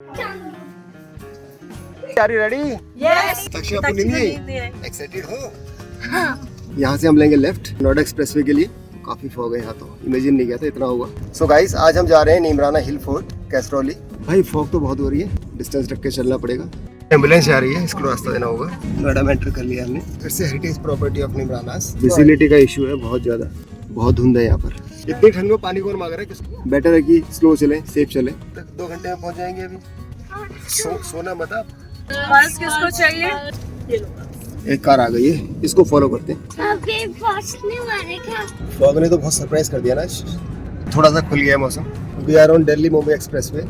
Are you ready? Yes. तक्षिया आपको नींद नहीं आई? Excited हो? यहाँ से हम लेंगे लेफ्ट नोएडा एक्सप्रेसवे के लिए। काफी फॉग है यहाँ तो, इमेजिन नहीं किया था इतना होगा। सो गाइस, आज हम जा रहे हैं नीमराना हिल फोर्ट कैस्ट्रोली। भाई फॉग तो बहुत हो रही है, डिस्टेंस रख के चलना पड़ेगा। एम्बुलेंस आ रही है, इसको रास्ता देना होगा। नोएडा में एंटर कर लिया हमने। फिर से heritage property of Neemrana. Visibility का इशू है बहुत ज्यादा, बहुत धुंध है यहाँ पर। इतनी ठंड में पानी कौन मांग रहा है किसको? बेटर है कि स्लो चले, सेफ चले। 2 घंटे में पहुंच जाएंगे अभी। सोना मत आप। बस किसको चाहिए? एक कार आ गई है, इसको फॉलो करते हैं। फॉग ने तो बहुत सरप्राइज कर दिया ना। थोड़ा सा खुल गया है मौसम। We are on Delhi Mumbai expressway.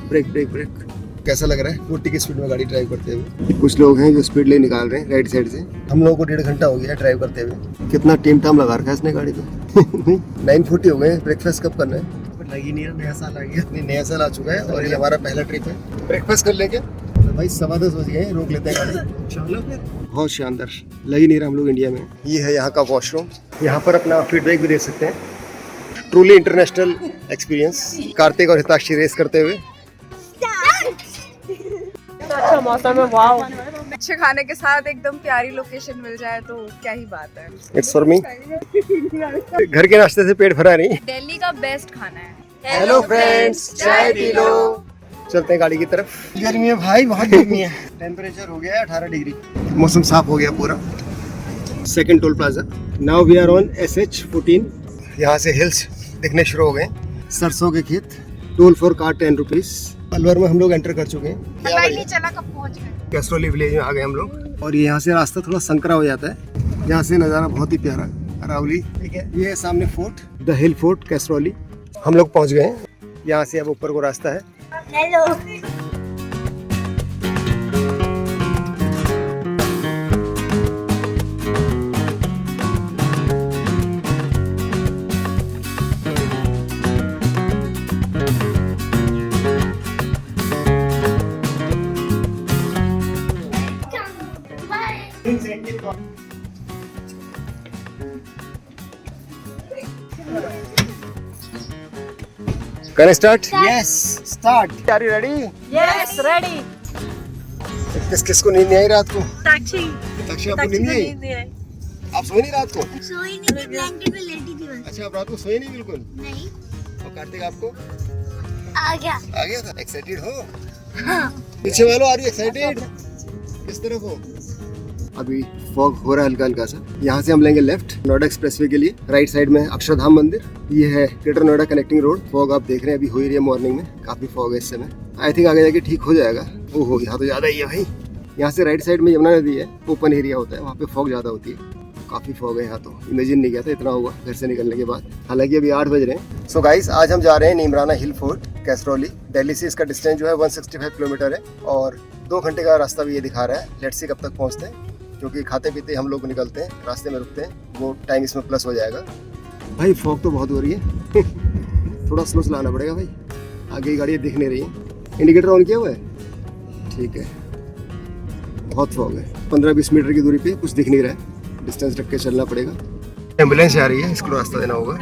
Break break break. कैसा लग रहा है 40 की स्पीड में गाड़ी ड्राइव करते हुए? कुछ लोग हैं जो स्पीड ले निकाल रहे हैं राइट साइड से। हम लोगों को 1.5 घंटा हो गया ड्राइव करते हुए। कितना टीम टाइम लगा रखा है इसने गाड़ी पे। 9:40 हो गए। ब्रेकफास्ट कब करना है? लगी नहीं, नया साल आ गया। नहीं, नया साल आ चुका है और ये हमारा पहला ट्रिप है। ब्रेकफास्ट कर लेंगे भाई। 10:15 बज गए, रोक लेते हैं गाड़ी। चलो फिर। बहुत शानदार, लग ही नहीं रहा हम लोग इंडिया में। ये है यहाँ का वॉशरूम। यहाँ पर अपना फीडबैक भी दे सकते हैं। Truly international experience. कार्तिक और हिताक्षी रेस करते हुए। अच्छा मौसम है, वाओ। अच्छे खाने के साथ एकदम प्यारी लोकेशन मिल जाए तो क्या ही बात है। It's for me. घर के नाश्ते से पेट भरा नहीं। दिल्ली का बेस्ट खाना है। हेलो फ्रेंड्स, चाय पी लो। चलते हैं गाड़ी की तरफ। गर्मी है भाई, बहुत गर्मी है। टेम्परेचर हो गया है 18 डिग्री। मौसम साफ हो गया पूरा। Second toll plaza. Now we are on SH14। यहाँ से हिल्स दिखने शुरू हो गए। सरसों के खेत। Toll for car 10 rupees. Alwar में हम लोग एंटर कर चुके हैं। पता ही नहीं चला कब पहुंच गए। कैस्ट्रोली विलेज में आ गए हम लोग। और यहाँ से रास्ता थोड़ा संकरा हो जाता है। यहाँ से नज़ारा बहुत ही प्यारा अरावली। ठीक है, ये है सामने फोर्ट, द हिल फोर्ट कैस्ट्रोली। हम लोग पहुँच गए हैं। यहाँ से अब ऊपर को रास्ता है। Hello. Can I start? Yes, start. Are you ready? Yes, ready. किसको नींद नहीं आई रात को? टैक्सी। तक्षिया आपको नींद नहीं आई? आप सोए नहीं रात को? सोई नहीं थी, ब्लैंकेट में लेटी थी बस। अच्छा, आप रात को सोए नहीं बिल्कुल? नहीं। और कार्तिक आपको? आ गया। आ गया था। एक्साइटेड हो? हाँ। पीछे वालों, आर यू एक्साइटेड? किस तरफ हो? अभी फॉग हो रहा है हल्का हल्का सा। यहाँ से हम लेंगे लेफ्ट नोएडा एक्सप्रेसवे के लिए। राइट साइड में अक्षरधाम मंदिर। ये है greater Noida connecting road. Fog आप देख रहे हैं अभी हो ही रही है मॉर्निंग में। काफी फॉग है इस समय। आई थिंक आगे जाके ठीक हो जाएगा। ओहो, यहाँ तो ज्यादा ही है भाई। यहाँ से राइट साइड में यमुना नदी है, ओपन एरिया होता है, वहाँ पे फॉग ज्यादा होती है। काफी फॉग है यहाँ तो, इमेजिन नहीं किया था इतना होगा घर से निकलने के बाद। हालांकि अभी 8 बज रहे हैं। सो गाइस, आज हम जा रहे हैं नीमराना हिल फोर्ट कैस्ट्रोली। दिल्ली से इसका डिस्टेंस जो है 165 किलोमीटर है और 2 घंटे का रास्ता भी ये दिखा रहा है। लेट्स सी कब तक पहुँचते हैं, क्योंकि खाते पीते हम लोग निकलते हैं, रास्ते में रुकते हैं, वो टाइम इसमें प्लस हो जाएगा। भाई फॉग तो बहुत हो रही है। थोड़ा स्लो चलाना पड़ेगा भाई, आगे की गाड़ियाँ दिख नहीं रही हैं। इंडिकेटर ऑन किया हुआ है? ठीक है। बहुत फॉग है। 15-20 मीटर की दूरी पे कुछ दिख नहीं रहा है, डिस्टेंस रख के चलना पड़ेगा। एम्बुलेंस आ रही है, इसको रास्ता देना होगा।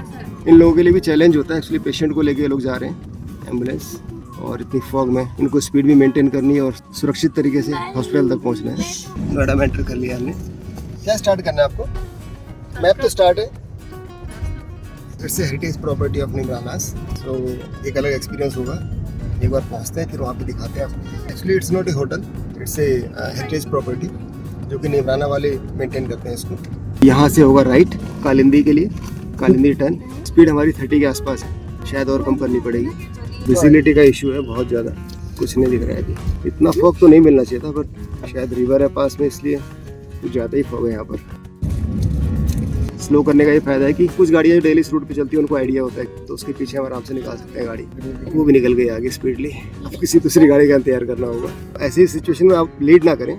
इन लोगों के लिए भी चैलेंज होता है एक्चुअली, पेशेंट को लेके लोग जा रहे हैं एम्बुलेंस। और इतनी फॉग में इनको स्पीड भी मेंटेन करनी है और सुरक्षित तरीके से हॉस्पिटल तक पहुंचना है। नोएडा में एंटर कर लिया हमने। क्या स्टार्ट करना है आपको? मैप तो स्टार्ट है। फिर से हेरिटेज प्रॉपर्टी ऑफ नीमराना। तो एक अलग एक्सपीरियंस होगा। एक बार पहुंचते हैं, फिर वहाँ पे दिखाते हैं आपको। Actually it's not a hotel, it's a heritage property जो कि नीमराना वाले मेंटेन करते हैं इसको। यहाँ से होगा राइट कालिंदी के लिए, कालिंदी टर्न। स्पीड हमारी 30 के आसपास है, शायद और कम करनी पड़ेगी। विजिबिलिटी का इशू है बहुत ज़्यादा, कुछ नहीं दिख रहा है अभी। इतना फॉग तो नहीं मिलना चाहिए था, बट शायद रिवर है पास में इसलिए कुछ ज़्यादा ही फॉग है यहाँ पर। स्लो करने का ये फायदा है कि कुछ गाड़ियाँ जो डेली रूट पे चलती है उनको आइडिया होता है, तो उसके पीछे हम आराम से निकाल सकते हैं गाड़ी। वो भी निकल गई आगे स्पीडली। अब किसी दूसरी गाड़ी का इंतजार करना होगा। ऐसी सिचुएशन में आप लीड ना करें,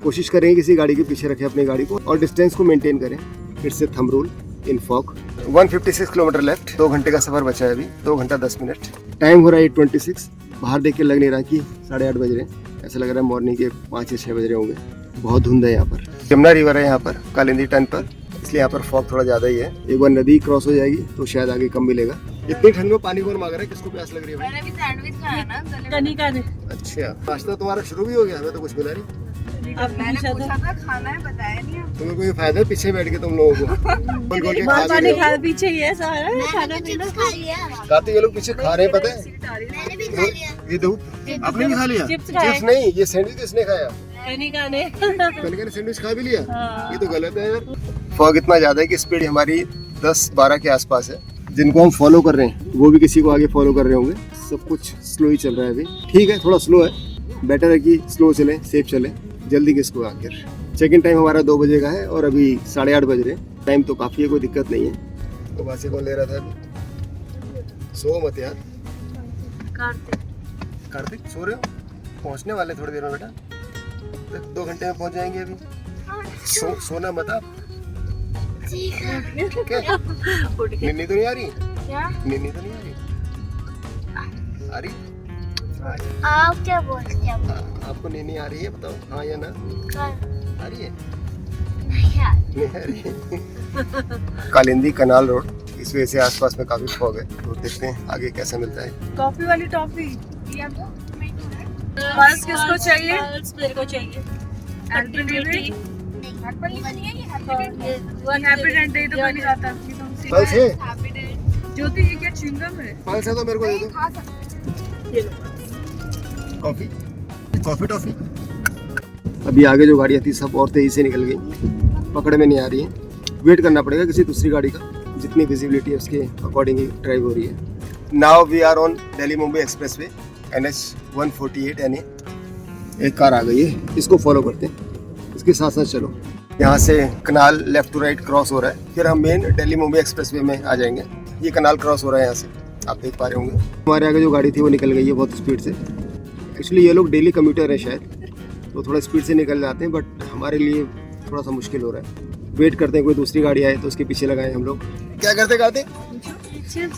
कोशिश करें किसी गाड़ी के पीछे रखें अपनी गाड़ी को और डिस्टेंस को मेंटेन करें। It's a thumb rule in fog. 156 kilometre left. 2 घंटे का सफर बचा है अभी, 2 घंटा 10 मिनट। टाइम हो रहा है 8:26। बाहर देख के लग नहीं रहा कि 8:30 बज रहे हैं, ऐसा लग रहा है मॉर्निंग के 5 या 6 बज रहे होंगे। बहुत धुंध है यहाँ पर। यमुना रिवर है यहाँ पर कालिंदी टर्न पर, इसलिए यहाँ पर फॉग थोड़ा ज़्यादा ही है। एक बार नदी क्रॉस हो जाएगी तो शायद आगे कम मिलेगा। इतनी ठंड में पानी कौन मांग रहा है? किसको प्यास लग रही है भाई? मैंने भी सैंडविच खाया ना कनिका ने अच्छा, नाश्ता तुम्हारा शुरू भी हो गया? हमें तो कुछ मिला नहीं। मैंने पूछा था खाना है, बताया नहीं आप। तुम्हें कोई फायदा है पीछे बैठ के तुम लोगों को? बोल बोल के खा बहुत भी पानी रहे खा हो। पीछे ही है सारा मैंने खाना तो पीना। चिप्स खा लिया। खाते ये लोग पीछे खा रहे हैं, पता है? मैंने भी खा लिया। ये दो आपने भी खा लिया? चिप्स खाए। चिप्स नहीं, ये सैंडविच किसने खाया? कनिका ने। कल सैंडविच खा भी लिया? हाँ। ये तो गलत है यार। फॉग इतना ज्यादा है कि स्पीड हमारी 10-12 के आसपास है। जिनको हम फॉलो कर रहे हैं वो भी किसी को आगे फॉलो कर रहे होंगे। सब कुछ स्लो ही चल रहा है अभी। ठीक है, थोड़ा स्लो है, बेटर है कि स्लो चले, सेफ चले। जल्दी किसको आखिर। चेक इन टाइम हमारा 2 बजे का है और अभी 8:30 बज रहे हैं। टाइम तो काफी है, कोई दिक्कत नहीं है। तो बासी कौन ले रहा था अभी? सो मत यार। कार्तिक सो रहे हो? पहुंचने वाले थोड़ी देर में बेटा, 2 घंटे में पहुंच जाएंगे अभी। सोना मत आप, ठीक है। ठीक है? नींद तो नहीं आ रही? क्या? नींद तो नहीं आ रही? आ रही? आप क्या बोलते हैं? आपको नींद नहीं आ रही है? बताओ हाँ या ना। आ रही है? नहीं यार। नहीं आ रही है। कालिंदी कनाल रोड, इस वजह से आसपास में काफी फॉग है। तो देखते हैं आगे कैसा मिलता है। कॉफी वाली टॉफी बस किसको चाहिए? मेरे को चाहिए। हैप्पी डे तो कोई नहीं खाता। फल से? ज्योति ये क्या च्युइंगम है? फल से तो मेरे को दे दो। खा सकते कॉफी कॉफी टॉफी। अभी आगे जो गाड़ियाँ थी सब और तेजी से निकल गई, पकड़ में नहीं आ रही है। वेट करना पड़ेगा किसी दूसरी गाड़ी का। जितनी विजिबिलिटी है उसके अकॉर्डिंग ही ड्राइव हो रही है। Now we are on Delhi Mumbai expressway NH 148 NA। एक कार आ गई है, इसको फॉलो करते हैं, इसके साथ साथ चलो। यहाँ से कनाल लेफ्ट टू राइट क्रॉस हो रहा है, फिर हम मेन दिल्ली मुंबई एक्सप्रेसवे में आ जाएंगे। ये कनाल क्रॉस हो रहा है यहाँ से, आप देख पा रहे होंगे। हमारे आगे जो गाड़ी थी वो निकल गई है बहुत स्पीड से। एक्चुअली ये लोग डेली कम्यूटर है शायद, तो थोड़ा स्पीड से निकल जाते हैं, बट हमारे लिए थोड़ा सा मुश्किल हो रहा है। वेट करते हैं कोई दूसरी गाड़ी आए तो उसके पीछे लगाए हम लोग। क्या करते कार्तिक?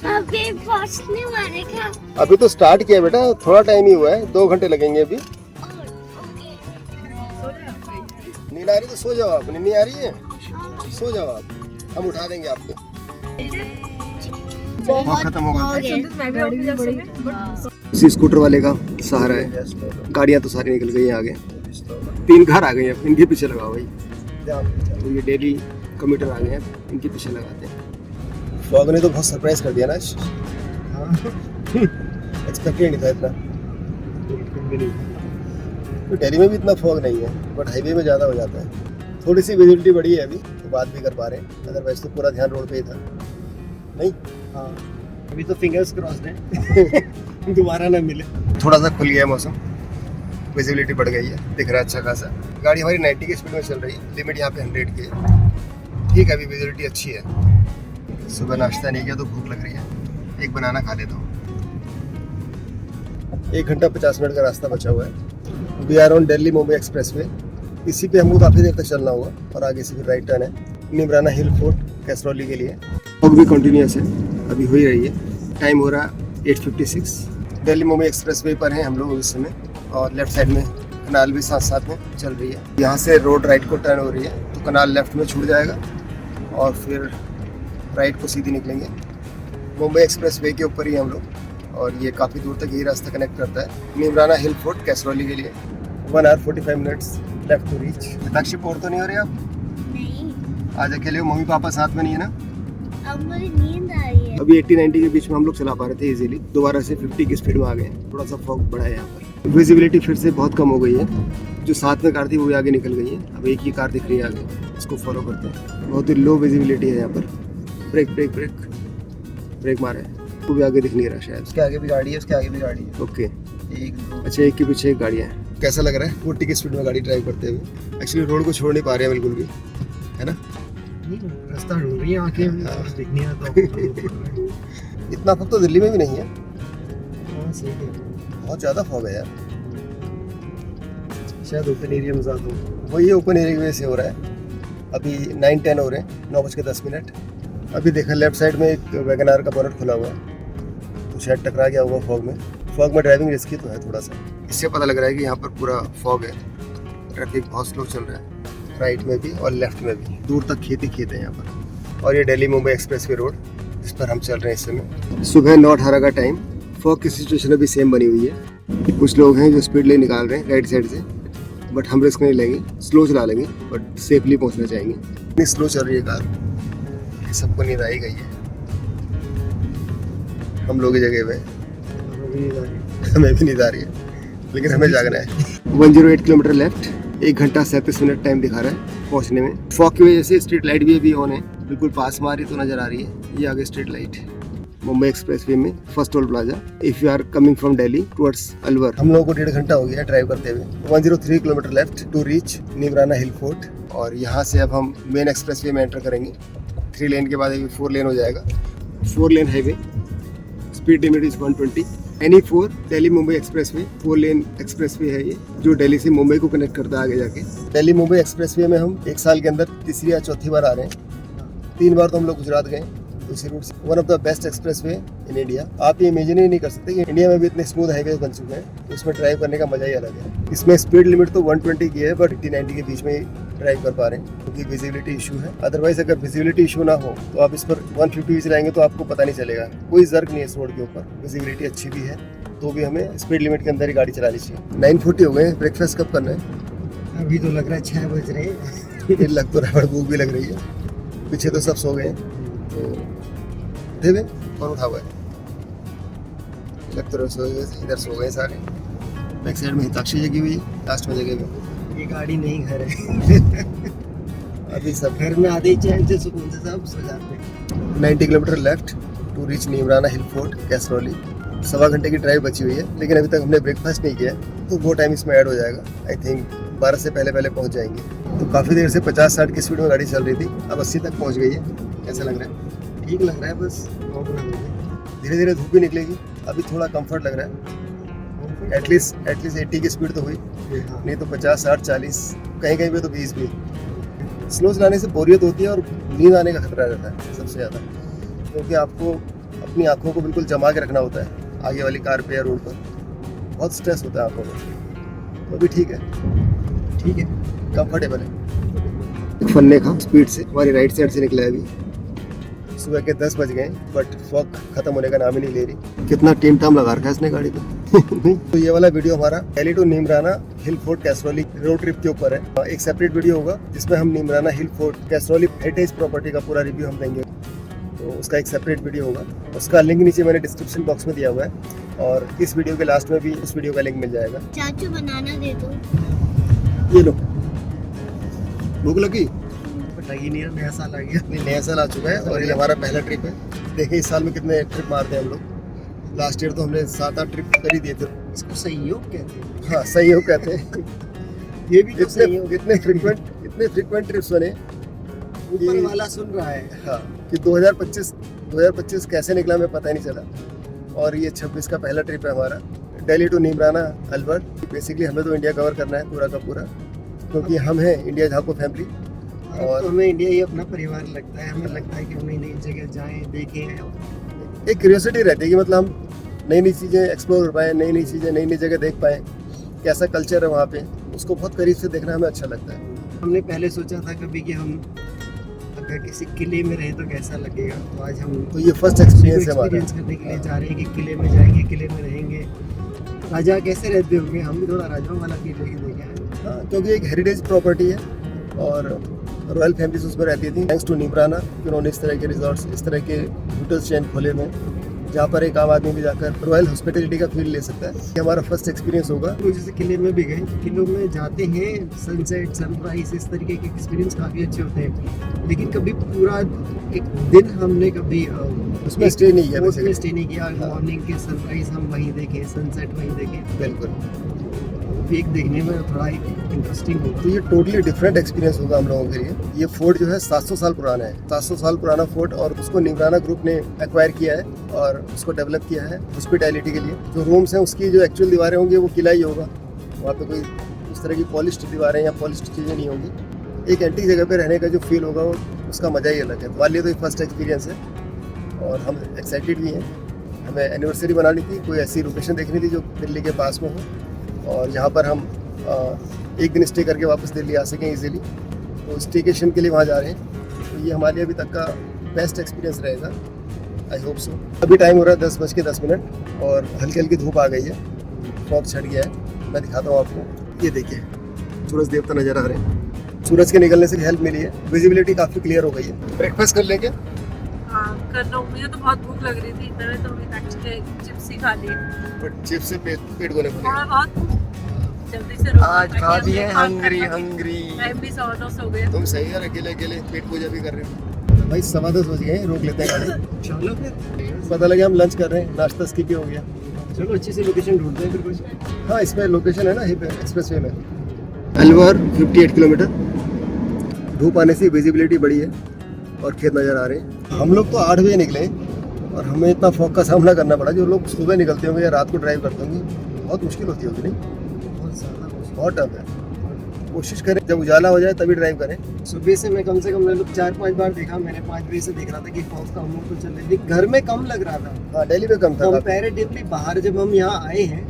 अभी पहुंचने वाले क्या? अभी तो स्टार्ट किया बेटा, थोड़ा टाइम ही हुआ है, 2 घंटे लगेंगे अभी। नींद आ रही तो सो जाओ आप। नींद नहीं आ रही है? सो जाओ आप, हम उठा देंगे आपको। बहुत खत्म होगा। इसी स्कूटर वाले का सहारा है। गाड़ियां तो सारी निकल गई हैं आगे, 3 कार आ गई हैं, इनके पीछे लगाओ भाई। तो ये डेली कम्यूटर आ गए हैं, इनके पीछे लगाते हैं। फॉग ने तो बहुत सरप्राइज कर दिया ना। एक्सपेक्टेड नहीं था इतना। तो दिल्ली में भी इतना फॉग नहीं है, बट हाईवे में ज़्यादा हो जाता है। थोड़ी सी विजिबिलिटी बढ़ी है अभी, तो बात भी कर पा रहे हैं, अदरवाइज तो पूरा ध्यान रोड पे ही था। नहीं हाँ, अभी तो फिंगर्स क्रॉस्ड है दोबारा ना मिले। थोड़ा सा खुल गया मौसम, विजिबिलिटी बढ़ गई है, दिख रहा है अच्छा खासा। गाड़ी हमारी 90 की स्पीड में चल रही है, लिमिट यहाँ पे 100 की है। ठीक है, अभी विजिबिलिटी अच्छी है। सुबह नाश्ता नहीं किया तो भूख लग रही है, एक बनाना खा लेता हूँ। 1 घंटा 50 मिनट का रास्ता बचा हुआ है। We are on Delhi Mumbai expressway. इसी पे हमको काफ़ी देर तक चलना होगा और आगे से फिर राइट टर्न है निमराना हिल फोर्ट कैसरौली के लिए। फॉग भी कंटिन्यूस है, अभी हो ही रही है। टाइम हो रहा है 8:56। दिल्ली मुंबई एक्सप्रेसवे पर हैं हम लोग इस समय, और लेफ्ट साइड में कनाल भी साथ साथ में चल रही है। यहाँ से रोड राइट को टर्न हो रही है, तो कनाल लेफ्ट में छूट जाएगा और फिर राइट को सीधी निकलेंगे। मुंबई एक्सप्रेसवे के ऊपर ही हम लोग, और ये काफ़ी दूर तक यही रास्ता कनेक्ट करता है निमराना हिल फोर्ट कैसरौली के लिए। 1 hour 45 minutes left to reach. Mitakshi पोर तो नहीं हो रही आप? नहीं, आज अकेले हो, मम्मी पापा साथ में नहीं है ना? अब मुझे नींद आ रही है। अभी 80-90 के बीच में हम लोग चला पा रहे थे इजीली, दोबारा से 50 की स्पीड में आ गए। थोड़ा सा फॉग बढ़ा है यहाँ पर। विजिबिलिटी फिर से बहुत कम हो गई है। जो साथ में कार थी वो भी आगे निकल गई है, अब एक ही कार दिख रही है आगे, इसको फॉलो करते हैं। बहुत ही लो विजिबिलिटी है यहाँ पर। ब्रेक ब्रेक ब्रेक ब्रेक मारे, वो भी आगे दिख नहीं रहा शायद। उसके आगे भी गाड़ी है, उसके आगे भी गाड़ी है। ओके, अच्छा एक के पीछे एक गाड़ियाँ हैं। कैसा लग रहा है 40 की स्पीड में गाड़ी ड्राइव करते हुए? एक्चुअली रोड को छोड़ नहीं पा रहे हैं बिल्कुल भी, है ना? रास्ता ढूंढ रही है आंखें, दिख नहीं आता। इतना फॉग तो दिल्ली में भी नहीं है। हाँ सही है, बहुत ज़्यादा फॉग है यार। शायद ओपन एरिया में ज़्यादा हो। वही ओपन एरिया में से हो रहा है। अभी 9:10 हो रहे हैं, 9:10। अभी देखा लेफ्ट साइड में एक वैगन आर का बोनट खुला हुआ है, तो शायद टकरा गया होगा फॉग में। फॉग में ड्राइविंग रिस्की तो है थोड़ा सा। इससे पता लग रहा है कि यहाँ पर पूरा फॉग है, ट्रैफिक बहुत स्लो चल रहा है, राइट में भी और लेफ्ट में भी। दूर तक खेत ही खेत है यहाँ पर। और ये दिल्ली मुंबई एक्सप्रेसवे रोड जिस पर हम चल रहे हैं इस समय। सुबह 9:18 का टाइम। फॉग की सिचुएशन अभी सेम बनी हुई है। कुछ लोग हैं जो स्पीड ले निकाल रहे हैं राइट साइड से, बट हम रिस्क नहीं लेंगे, स्लो चला लेंगे बट सेफली पहुंचना चाहेंगे। इतनी स्लो चल रही है कार, सबको नींद आई गई है। हम लोग की जगह पे हमें भी नींद आ रही है, लेकिन हमें जागना है। 108 किलोमीटर लेफ्ट, 1 घंटा 37 मिनट टाइम दिखा रहा है पहुंचने में। फॉग की वजह से स्ट्रीट लाइट भी अभी ऑन है, बिल्कुल पास में आ रही तो नजर आ रही है। ये आगे स्ट्रीट लाइट मुंबई एक्सप्रेसवे में first toll plaza. If you are coming from Delhi towards Alwar. हम लोगों को 1.5 घंटा हो गया ड्राइव करते हुए। 103 kilometre left to reach Neemrana hill fort. और यहाँ से अब हम मेन एक्सप्रेसवे में एंटर करेंगे। 3 लेन के बाद अभी 4 लेन हो जाएगा। 4 lane highway, speed limit is 120। NE4 Delhi Mumbai expressway 4 lane expressway है ये, जो दिल्ली से मुंबई को कनेक्ट करता है आगे जाके। दिल्ली मुंबई एक्सप्रेसवे में हम 1 साल के अंदर तीसरी या चौथी बार आ रहे हैं। 3 बार तो हम लोग गुजरात गए उसी रूट से। One of the best expressway in India. आप ये इमेजिन ही नहीं कर सकते कि इंडिया में भी इतने स्मूथ हाईवे बन चुके हैं, उसमें ड्राइव करने का मजा ही अलग है। इसमें स्पीड लिमिट तो 120 की है, बट 80-90 के बीच में ही ड्राइव कर पा रहे हैं, क्योंकि विजिबिलिटी इशू है। अदरवाइज अगर विजिबिलिटी इशू ना हो तो आप इस पर 150 भी चलाएंगे तो आपको पता नहीं चलेगा। कोई जर्क नहीं है इस रोड के ऊपर, विजिबिलिटी अच्छी भी है, तो भी हमें स्पीड लिमिट के अंदर ही गाड़ी चलानी चाहिए। 9:40 हो गए। ब्रेकफास्ट कब करना है? अभी तो लग रहा है 6 बज रहे हैं। लग तो रहा है, भूख भी लग रही है। पीछे तो सब सो गए हैं, तो उठे हुए और उठा हुआ है। लग तो सो गए, इधर सो गए सारे। बैक साइड में हिताक्षी जगी हुई है, लास्ट में जगह में। ये गाड़ी नहीं घर है। अभी सब घर में आधे चैन से सुकून से सब सो जाते हैं। 90 kilometre left to reach Neemrana hill fort Kesroli. 1.25 घंटे की ड्राइव बची हुई है, लेकिन अभी तक हमने ब्रेकफास्ट नहीं किया है, तो वो टाइम इसमें ऐड हो जाएगा। आई थिंक 12 से पहले पहुंच जाएंगे। तो काफ़ी देर से 50-60 की स्पीड में गाड़ी चल रही थी, अब 80 तक पहुंच गई है। कैसा लग रहा है? ठीक लग रहा है, बस धीरे धीरे धूप भी निकलेगी, अभी थोड़ा कंफर्ट लग रहा है। एटलीस्ट 80 की स्पीड तो हुई, नहीं तो 50, 60, 40, कहीं कहीं पे तो 20 भी। स्लो चलाने से बोरियत होती है और नींद आने का खतरा रहता है सबसे ज़्यादा, क्योंकि आपको अपनी आंखों को बिल्कुल जमा के रखना होता है आगे वाली कार पे या रोड पर। बहुत स्ट्रेस होता है आंखों में, तो भी ठीक है, कंफर्टेबल है। फन्ने का स्पीड से हमारी राइट साइड से निकला है अभी। सुबह के 10 बज गए, बट फॉग खत्म होने का नाम ही नहीं ले रही। कितना टेम टाइम लगा रखा है इसने गाड़ी पे। तो ये वाला वीडियो हमारा Delhi to Neemrana hill fort Kesroli road trip के ऊपर है। एक सेपरेट वीडियो होगा जिसमें हम Neemrana hill fort Kesroli heritage property का पूरा रिव्यू हम देंगे, तो उसका एक सेपरेट वीडियो होगा। उसका लिंक नीचे मैंने डिस्क्रिप्शन बॉक्स में दिया हुआ है, और इस वीडियो के लास्ट में भी उस वीडियो का लिंक मिल जाएगा। चाचू बनाना दे दो। ये लो, भूख लगी? लगी नहीं, नया साल आ गया। नया साल आ चुका है और ये हमारा पहला ट्रिप है। देखिए इस साल में कितने ट्रिप मारते हैं हम लोग। लास्ट ईयर तो हमने 7-8 ट्रिप कर ही दिए थे। इसको सहयोग कहते हैं। हाँ, सहयोग कहते हैं। ये भी तो सहयोग। इतने फ्रीक्वेंट ट्रिप्स बने, ऊपर वाला सुन रहा है। हाँ, कि 2025 कैसे निकला हमें पता ही नहीं चला। और ये 26 का पहला ट्रिप है हमारा, दिल्ली टू नीमराना अलवर। बेसिकली हमें तो इंडिया कवर करना है पूरा का पूरा, क्योंकि हम हैं इंडिया झाको फैमिली, और तो हमें इंडिया ही अपना परिवार लगता है। हमें लगता है कि हम नई नई जगह जाएं, देखें। एक क्यूरियोसिटी रहती है कि मतलब हम नई नई चीज़ें एक्सप्लोर कर पाएँ, नई नई चीज़ें नई नई जगह देख पाएँ, कैसा कल्चर है वहाँ पे, उसको बहुत करीब से देखना हमें अच्छा लगता है। हमने पहले सोचा था कभी कि हम अगर किसी किले में रहे तो कैसा लगेगा, तो आज हम तो ये फर्स्ट एक्सपीरियंस है हमारा। एक्सपीरियंस करने के लिए जा रहे हैं कि किले में जाएंगे, किले में रहेंगे। राजा कैसे रहते होंगे, हम भी थोड़ा राजाओं वाला फील लेके देखे हैं। हाँ, क्योंकि एक हेरिटेज प्रॉपर्टी है और रॉयल फैमिलीज उसमें रहती थी। थैंक्स टू नीमराना उन्होंने इस तरह के रिजॉर्ट्स, इस तरह के होटल्स चेन खोले हुए, जहाँ पर एक आम आदमी भी जाकर रॉयल हॉस्पिटलिटी का फील ले सकता है। ये हमारा फर्स्ट एक्सपीरियंस होगा। तो जैसे किले में भी गए, किलों में जाते हैं, सनसेट, सनराइज, इस तरीके के एक्सपीरियंस काफ़ी अच्छे होते हैं, लेकिन कभी पूरा एक दिन हमने कभी उसमें स्टे नहीं किया। उसमें स्टे नहीं किया। मॉर्निंग के सनराइज हम वहीं देखें, सनसेट वहीं देखें। बिल्कुल, एक देखने में थोड़ा इंटरेस्टिंग होगा। तो ये टोटली डिफरेंट एक्सपीरियंस होगा हम लोगों के लिए। ये फोर्ट जो है 700 साल पुराना है, 700 साल पुराना फोर्ट, और उसको नीमराना ग्रुप ने एक्वायर किया है और उसको डेवलप किया है हॉस्पिटैलिटी के लिए। जो रूम्स हैं उसकी जो एक्चुअल दीवारें होंगी वो किला ही होगा, वहाँ पे कोई उस तरह की पॉलिश्ड दीवारें या पॉलिश्ड चीज़ें नहीं होंगी। एक एंटीक जगह पे रहने का जो फील होगा वो उसका मज़ा ही अलग है। हमारे लिए तो ये फर्स्ट एक्सपीरियंस है और हम एक्साइटेड भी हैं। हमें एनिवर्सरी बनानी थी, कोई ऐसी लोकेशन देखनी थी जो दिल्ली के पास में हो और जहाँ पर हम एक दिन स्टे करके वापस दिल्ली आ सकें इजीली। तो स्टेकेशन के लिए वहाँ जा रहे हैं, तो ये हमारे लिए अभी तक का बेस्ट एक्सपीरियंस रहेगा। I hope so. अभी टाइम हो रहा है 10:10 और हल्की हल्की धूप आ गई है, फॉग छट गया है। मैं दिखाता हूँ आपको, ये देखिए सूरज देवता नजर आ रहे हैं। सूरज के निकलने से हेल्प मिली है, विजिबिलिटी काफ़ी क्लियर हो गई है। ब्रेकफास्ट कर लेंगे? हाँ कर लो, मुझे तो बहुत भूख लग रही थी, मैंने तो एक्चुअली चिप्स ही खा लिए। बट चिप्स से पेट गोने पड़ेगा। थोड़ा बहुत जल्दी से आज खा भी है हंग्री। टाइम भी 9:15 हो गया। तुम सही यार, अकेले अकेले पेट पूजा भी कर रहे हो। भाई 10:15 बज गए, रोक लेते हैं गाड़ी। चलो फिर, पता लगे हम लंच कर रहे हैं, नाश्ता स्किप हो गया। चलो अच्छी सी लोकेशन ढूंढते हैं फिर कुछ। हाँ, इसमें लोकेशन है ना एक्सप्रेस वे में। अलवर 58 किलोमीटर। धूप आने से विजिबिलिटी बढ़ी है और खेत नज़र आ रहे हैं। हम लोग तो 8 बजे निकले और हमें इतना फॉग का सामना करना पड़ा। जो लोग सुबह निकलते होंगे या रात को ड्राइव करते होंगे, बहुत मुश्किल होती होगी नहीं? बहुत टफ है। कोशिश करें जब उजाला हो जाए तभी ड्राइव करें। सुबह से मैं कम से कम 4-5 बार देखा। मैंने 5 बजे से देख रहा था कि फॉग का अमाउंट तो चल रही थी, घर में कम लग रहा था। हाँ, दिल्ली में कम था। कंपैरेटिवली बाहर जब हम यहाँ आए हैं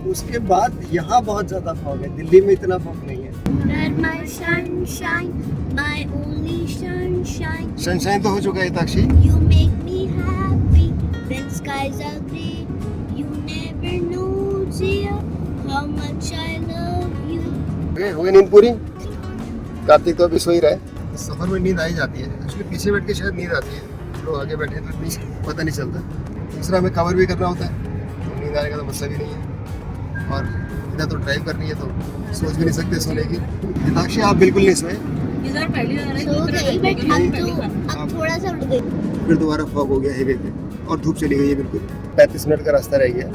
उसके बाद यहाँ बहुत ज़्यादा फॉग है, दिल्ली में इतना फॉग नहीं है। You're my sunshine, my only sunshine. Sunshine तो हो चुका है ताक्षी। You make me happy when skies are grey. You never know, dear, how much I love you. हो गई नींद पूरी? कार्तिक तो अभी सो ही रहा है। सफर में नींद आई जाती है, एक्चुअली पीछे बैठ के शायद नींद आती है, लोग आगे बैठे तो इतनी पता नहीं चलता। दूसरा हमें कवर भी करना होता है, तो नींद आने का तो मतलब ही नहीं है। और इधर तो ड्राइव करनी है तो सोच भी नहीं सकते सोने की। हिताक्षी आप बिल्कुल नहीं सोए? इस बार पहली बार है सो गई बट अब थोड़ा सा उठ गई। फिर दोबारा फॉग हो गया हाईवे पे और धूप चली गई है बिल्कुल। 35 मिनट का रास्ता रह गया।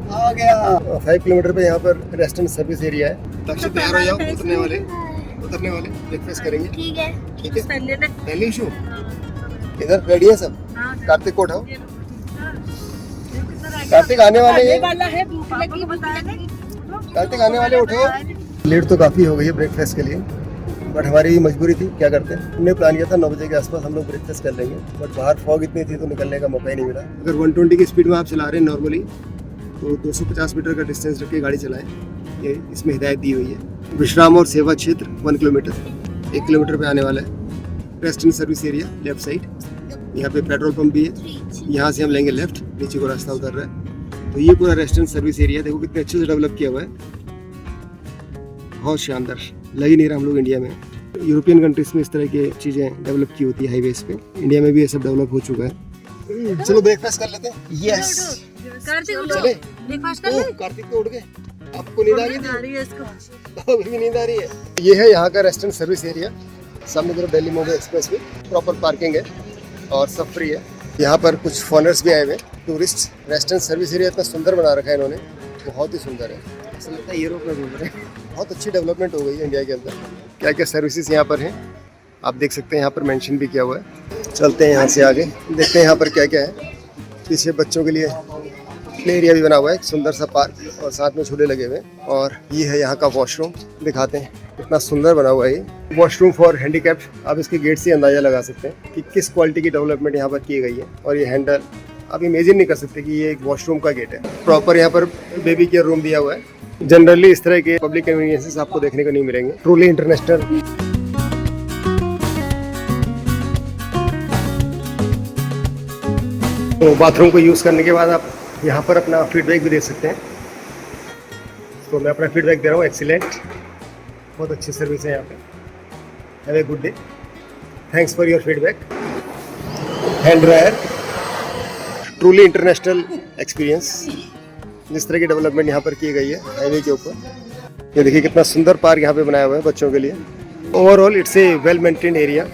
आ गया। 5 किलोमीटर पे यहाँ पर रेस्टोरेंट सर्विस एरिया है। ताक्षी तैयार हो जाओ, उतरने वाले ब्रेकफास्ट करेंगे। ठीक है। ठीक है, पहले ने पहले शो इधर रेडी है सब। कार्तिक को उठाओ, कार्तिक आने वाले हैं। वाला है, भूख लगी बताया नहीं। कार्तिक आने वाले, उठो। लेट तो काफ़ी हो गई है ब्रेकफास्ट के लिए, बट हमारी मजबूरी थी, क्या करते हैं। हमने प्लान किया था 9 बजे के आसपास हम लोग ब्रेकफास्ट कर लेंगे, बट बाहर फॉग इतनी थी तो निकलने का मौका ही नहीं मिला। अगर 120 की स्पीड में आप चला रहे हैं नॉर्मली तो 250 मीटर का डिस्टेंस रख के गाड़ी चलाएं, ये इसमें हिदायत दी हुई है। विश्राम और सेवा क्षेत्र 1 किलोमीटर, 1 किलोमीटर पे आने वाला है। Restaurant service area left side, यहाँ पे पेट्रोल पंप भी है। यहाँ से हम लेंगे लेफ्ट, नीचे को रास्ता उतर रहा है। तो ये पूरा रेस्टोरेंट सर्विस एरिया देखो कितने अच्छे से डेवलप किया हुआ है, बहुत शानदार। लग ही नहीं रहा हम लोग इंडिया में। यूरोपियन कंट्रीज में इस तरह की चीज़ें डेवलप की होती है हाईवेज पे, इंडिया में भी ये सब डेवलप हो चुका है। चलो ब्रेकफास्ट कर लेते हैं। यस, कार्तिक चले। ब्रेकफास्ट कर ले। कार्तिक तो उठ गए, आपको नींद आ गई आ रही थी? है इसको। अभी भी नींद आ रही है। ये है यहाँ का रेस्टोरेंट सर्विस एरिया, सामने तरफ दिल्ली मुंबई एक्सप्रेस वे। प्रॉपर पार्किंग है और सब फ्री है। यहाँ पर कुछ फॉरेनर्स भी आए हुए, टूरिस्ट। रेस्टोरेंट सर्विस एरिया इतना सुंदर बना रखा है इन्होंने, बहुत ही सुंदर है। ऐसा लगता है यूरोप में घूम रहे हैं। बहुत अच्छी डेवलपमेंट हो गई है इंडिया के अंदर। क्या क्या सर्विसेज यहाँ पर हैं आप देख सकते हैं, यहाँ पर मेंशन भी किया हुआ है। चलते हैं यहाँ से आगे, देखते हैं यहाँ पर क्या क्या है। पीछे बच्चों के लिए प्ले एरिया भी बना हुआ है, एक सुंदर सा पार्क और साथ में झूले लगे हुए हैं। और ये है यहाँ का वॉशरूम, दिखाते हैं कितना सुंदर बना हुआ है ये वॉशरूम फॉर हैंडीकैप्ड। आप इसके गेट से अंदाजा लगा सकते हैं कि किस क्वालिटी की डेवलपमेंट यहाँ पर की गई है। और ये हैंडल आप इमेजिन नहीं कर सकते कि ये एक वॉशरूम का गेट है। प्रॉपर यहाँ पर बेबी केयर रूम दिया हुआ है। जनरली इस तरह के पब्लिक कन्वीनियंसेस आपको देखने को नहीं मिलेंगे। Truly international. तो बाथरूम को यूज़ करने के बाद आप यहाँ पर अपना फीडबैक भी दे सकते हैं। तो मैं अपना फीडबैक दे रहा हूँ, एक्सीलेंट, बहुत अच्छी सर्विस है यहाँ पे। Have a good day, thanks for your feedback. Hand dryer, truly international experience. जिस तरह की डेवलपमेंट यहाँ पर की गई है हाईवे के ऊपर, ये देखिए कितना सुंदर पार्क यहाँ पे बनाया हुआ है बच्चों के लिए। Overall it's a well maintained area,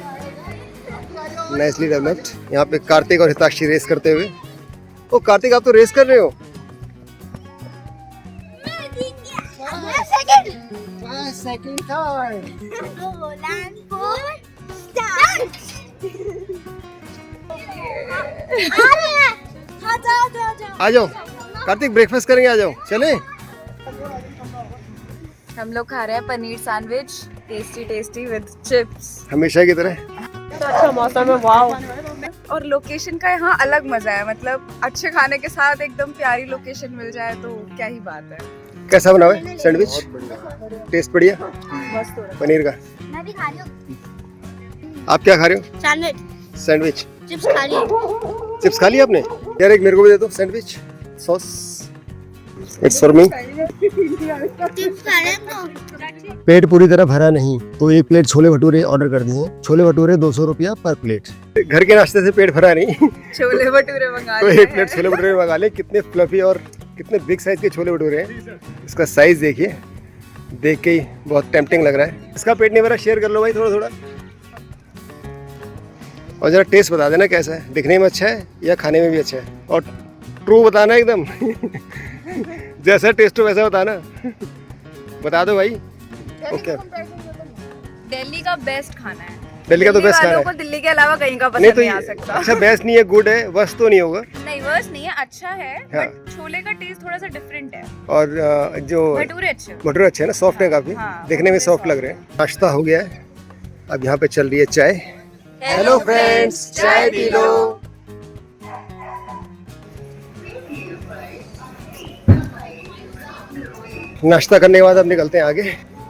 nicely developed. यहाँ पे कार्तिक और हिताक्षी रेस करते हुए। ओ कार्तिक, आप तो रेस कर रहे हो। Second third. आ जाओ कार्तिक, ब्रेकफास्ट करेंगे, आ जाओ। चले, हम लोग खा रहे हैं paneer sandwich, tasty tasty with chips. हमेशा की तरह। तो अच्छा मौसम है, वाव। और लोकेशन का यहाँ अलग मजा है, मतलब अच्छे खाने के साथ एकदम प्यारी लोकेशन मिल जाए तो क्या ही बात है। कैसा बना हुआ है सैंडविच? टेस्ट बढ़िया, मस्त हो रहा पनीर का। मैं भी खा रही हूँ आप क्या खा रहे हो? Sandwich, sandwich. चिप्स खा रही हूँ। चिप्स खा लिया आपने यार? एक मेरे को भी दे दो sandwich sauce. It's for me. Chips खा रहे हैं पेट पूरी तरह भरा नहीं तो एक प्लेट छोले भटूरे ऑर्डर कर दिए। छोले भटूरे 200 रुपया पर प्लेट। घर के नाश्ते से पेट भरा नहीं छोले भटूरे मंगा तो लिए एक प्लेट छोले भटूरे मंगा ले। कितने फ्लफी और कितने बिग साइज के छोले भटूरे हैं। इसका साइज देखिए, देख के ही बहुत टेम्पटिंग लग रहा है। इसका पेट नहीं भरा, शेयर कर लो भाई थोड़ा थोड़ा। और जरा टेस्ट बता देना कैसा है, दिखने में अच्छा है या खाने में भी अच्छा है। और ट्रू बताना एकदम जैसा टेस्ट हो वैसा बताना। बता दो भाई। ओके, दिल्ली का बेस्ट खाना है। दिल्ली का तो बेस्ट खाना वालों को है। दिल्ली के अलावा कहीं का पसंद नहीं तो नहीं आ सकता। अच्छा बेस्ट नहीं है, गुड है, वर्स्ट तो नहीं होगा। नहीं वर्स नहीं है, अच्छा है। हाँ। बट छोले का टेस्ट थोड़ा सा डिफरेंट है। और जो भटूरे अच्छे। भटूरे अच्छे है ना, सॉफ्ट है काफी। हाँ, देखने में भटूरे सॉफ्ट लग रहे हैं। नाश्ता हो गया है, अब यहाँ पे चल रही है चाय। हेलो फ्रेंड्स, चाय पी लो। नाश्ता करने के बाद अब निकलते हैं आगे,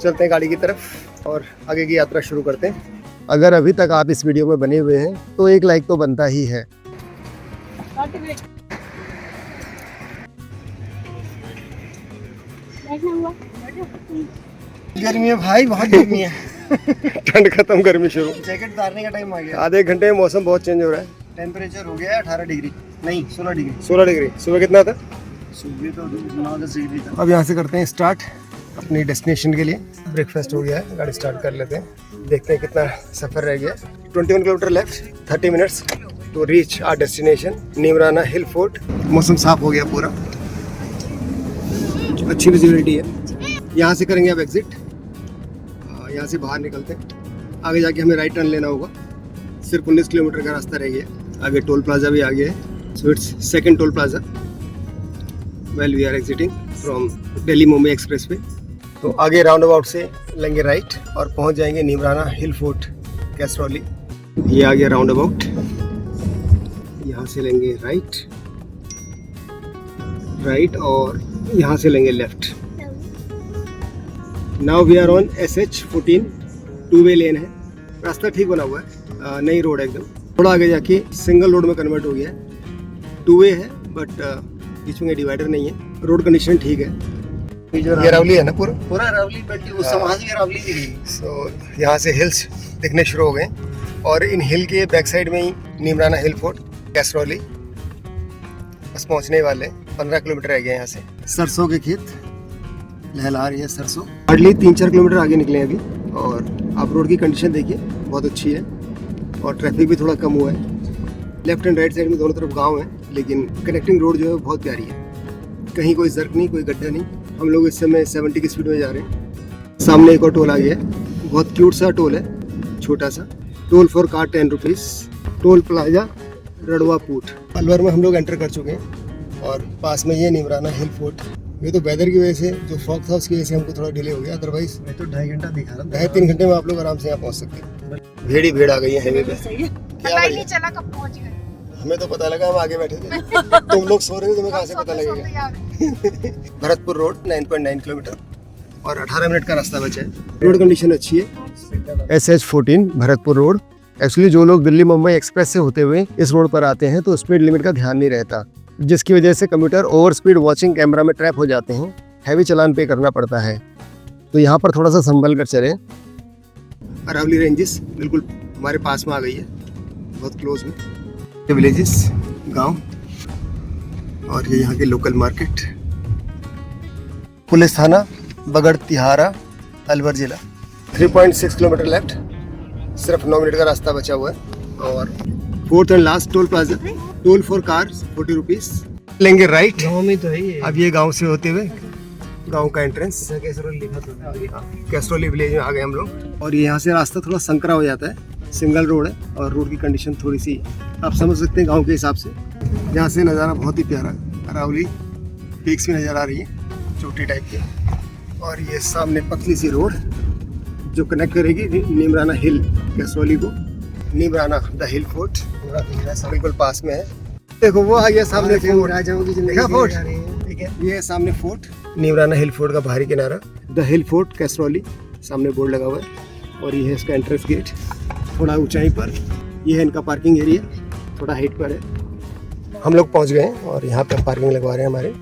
चलते हैं गाड़ी की तरफ और आगे की यात्रा शुरू करते हैं। अगर अभी तक आप इस वीडियो में बने हुए हैं तो एक लाइक तो बनता ही है। गर्मी है भाई, बहुत गर्मी है। ठंड खत्म, गर्मी शुरू। जैकेट उतारने का टाइम आ गया। आधे एक घंटे में मौसम बहुत चेंज हो रहा है। टेम्परेचर हो गया है 18 डिग्री, नहीं 16 डिग्री। 16 डिग्री। सुबह कितना था? सुबह तो 9-10 डिग्री था। अब यहाँ से करते हैं स्टार्ट अपनी डेस्टिनेशन के लिए। ब्रेकफास्ट हो गया है, गाड़ी स्टार्ट कर लेते हैं। देखते हैं कितना सफ़र रह गया। 21 kilometre left, 30 minutes to reach our destination Neemrana hill fort. मौसम साफ हो गया पूरा, अच्छी विजिबिलिटी है। यहाँ से करेंगे अब एग्जिट, यहाँ से बाहर निकलते हैं। आगे जाके हमें राइट टर्न लेना होगा। सिर्फ 19 किलोमीटर का रास्ता रह गया। आगे टोल प्लाजा भी आ गया है, so it's second toll plaza well we are exiting from Delhi Mumbai express way. तो आगे राउंड अबाउट से लेंगे राइट और पहुंच जाएंगे नीमराना हिल फोर्ट कैस्ट्रॉली। ये आ गया राउंड अबाउट, यहाँ से लेंगे राइट और यहाँ से लेंगे left. Now we are on SH14, two way lane है। रास्ता ठीक बना हुआ है, नई रोड है एकदम। थोड़ा आगे जाके सिंगल रोड में कन्वर्ट हो गया है। 2-वे है बट बीच में डिवाइडर नहीं है। रोड कंडीशन ठीक है। ये रावली है ना पूरा? पूरा रावली पट्टी, उस समाज की रावली दिखेगी। सो यहाँ से हिल्स दिखने शुरू हो गए और इन हिल के बैक साइड में ही नीमराना हिल फोर्ट कैस्ट्रॉली। बस पहुँचने वाले, 15 किलोमीटर रह गए यहाँ से। सरसों के खेत लहला रही है सरसों। हार्डली 3-4 किलोमीटर आगे निकले हैं अभी और आप रोड की कंडीशन देखिए, बहुत अच्छी है और ट्रैफिक भी थोड़ा कम हुआ है। लेफ्ट एंड राइट साइड में दोनों तरफ गांव है, लेकिन कनेक्टिंग रोड जो है बहुत प्यारी है। कहीं कोई जर्क नहीं, कोई गड्ढा नहीं। हम लोग इस समय 70 की स्पीड में जा रहे हैं। सामने एक और टोल आ गया है, बहुत क्यूट सा टोल है, छोटा सा। Toll for car 10 rupees. Toll plaza रड़वा पूट। अलवर में हम लोग एंटर कर चुके हैं और पास में ये नीमराना हिल फोर्ट। ये तो वेदर की वजह से, जो फॉग था उसकी वजह से हमको थोड़ा डिले हो गया, अदरवाइज मैं तो 2.5 घंटा दिखा रहा था। 2.5-3 घंटे में आप लोग आराम से यहाँ पहुँच सकते हैं। भीड़ ही भीड़ आ गई है हाईवे पे। पता ही नहीं चला कब पहुंच गए। हमें तो पता लगा, हम आगे बैठे थे। तुम लोग सो रहे थे, तुम्हें कहाँ से पता लगेगा। भरतपुर रोड 9.9 किलोमीटर और 18 मिनट का रास्ता बचा है। रोड कंडीशन अच्छी है। SH14 Bharatpur road. एक्चुअली जो लोग दिल्ली मुंबई एक्सप्रेस से होते हुए इस रोड पर आते हैं तो स्पीड लिमिट का ध्यान नहीं रहता, जिसकी वजह से commuter over speed watching camera में ट्रैप हो जाते हैं। हैवी चालान पे करना पड़ता है, तो यहाँ पर थोड़ा सा संभल कर चलें। अरावली रेंजेस बिल्कुल हमारे पास में आ गई है, बहुत क्लोज में। विलेजेस, गांव और ये यहाँ के लोकल मार्केट। पुलिस थाना बगड़ तिहारा, अलवर जिला। 3.6 किलोमीटर लेफ्ट, सिर्फ 9 मिनट का रास्ता बचा हुआ है। और 4th and last toll plaza. Toll for cars 40 rupees. लेंगे राइट। गाँव में तो है ये। अब ये गांव से होते हुए गांव का एंट्रेंस कैसरौली लिखा था। कैस्ट्रॉली विलेज में आ गए हम लोग। और यहाँ से रास्ता थोड़ा संकरा हो जाता है, सिंगल रोड है और रोड की कंडीशन थोड़ी सी आप समझ सकते हैं गांव के हिसाब से। यहाँ से नज़ारा बहुत ही प्यारा है। अरावली पीक्स भी नज़र आ रही है, चोटी टाइप की। और ये सामने पतली सी रोड जो कनेक्ट करेगी नीमराना हिल कैस्ट्रॉली को। नीमराना द हिल फोर्ट बिल्कुल पास में है। देखो वो आ गया सामने फोर्ट। राजाओं की देखा फोर्ट? ठीक है। ये सामने फोर्ट, नीमराना हिल फोर्ट का बाहरी किनारा, द हिल फोर्ट कैस्ट्रॉली। सामने बोर्ड लगा हुआ है और ये है इसका एंट्रेंस गेट, थोड़ा ऊंचाई पर। ये है इनका पार्किंग एरिया, थोड़ा हाइट पर है। हम लोग पहुंच गए हैं और यहाँ पे पार्किंग लगवा रहे हैं हमारे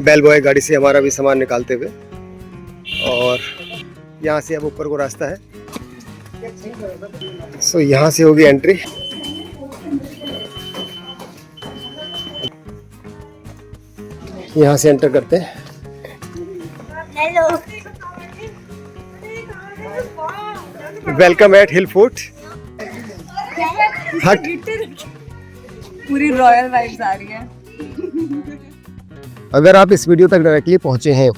बेल बॉय गाड़ी से हमारा भी सामान निकालते हुए। और यहाँ से अब ऊपर को रास्ता है, सो यहाँ से होगी एंट्री। यहाँ से एंटर करते हैं। Hello. Welcome eight hill fort. हट। पूरी रॉयल वाइब्स आ रही है। अगर आप इस वीडियो तक डायरेक्टली पहुंचे हैं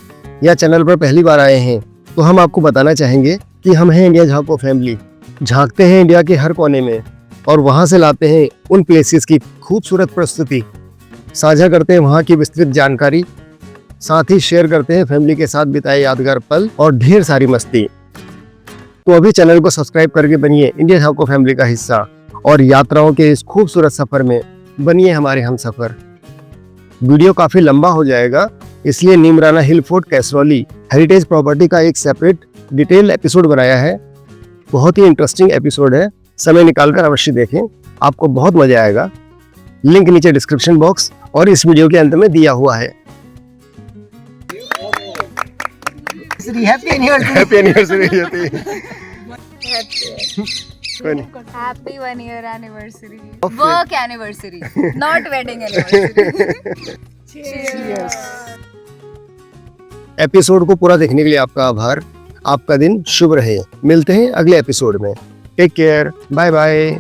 या चैनल पर पहली बार आए हैं तो हम आपको बताना चाहेंगे कि हम हैं इंडिया झांको फैमिली। झांकते हैं इंडिया के हर कोने में और वहां से लाते हैं उन प्लेसेस की खूबसूरत प्रस्तुति, साझा करते हैं वहां की विस्तृत जानकारी, साथ ही शेयर करते हैं फैमिली के साथ बिताए यादगार पल और ढेर सारी मस्ती। तो अभी चैनल को सब्सक्राइब करके बनिए इंडिया झांको फैमिली का हिस्सा और यात्राओं के इस खूबसूरत सफर में बनिए हमारे हमसफर। वीडियो काफी लंबा हो जाएगा, इसलिए Neemrana hill fort Kesroli heritage property का एक सेपरेट डिटेल एपिसोड बनाया है। बहुत ही इंटरेस्टिंग एपिसोड है, समय निकालकर अवश्य देखें, आपको बहुत मजा आएगा। लिंक नीचे डिस्क्रिप्शन बॉक्स और इस वीडियो के अंत में दिया हुआ है। Happy anniversary. Happy anniversary. Happy 1 year anniversary. Work anniversary, not wedding anniversary. Cheers. Episode को पूरा देखने के लिए आपका आभार। आपका दिन शुभ रहे। मिलते हैं अगले एपिसोड में। Take care, bye bye.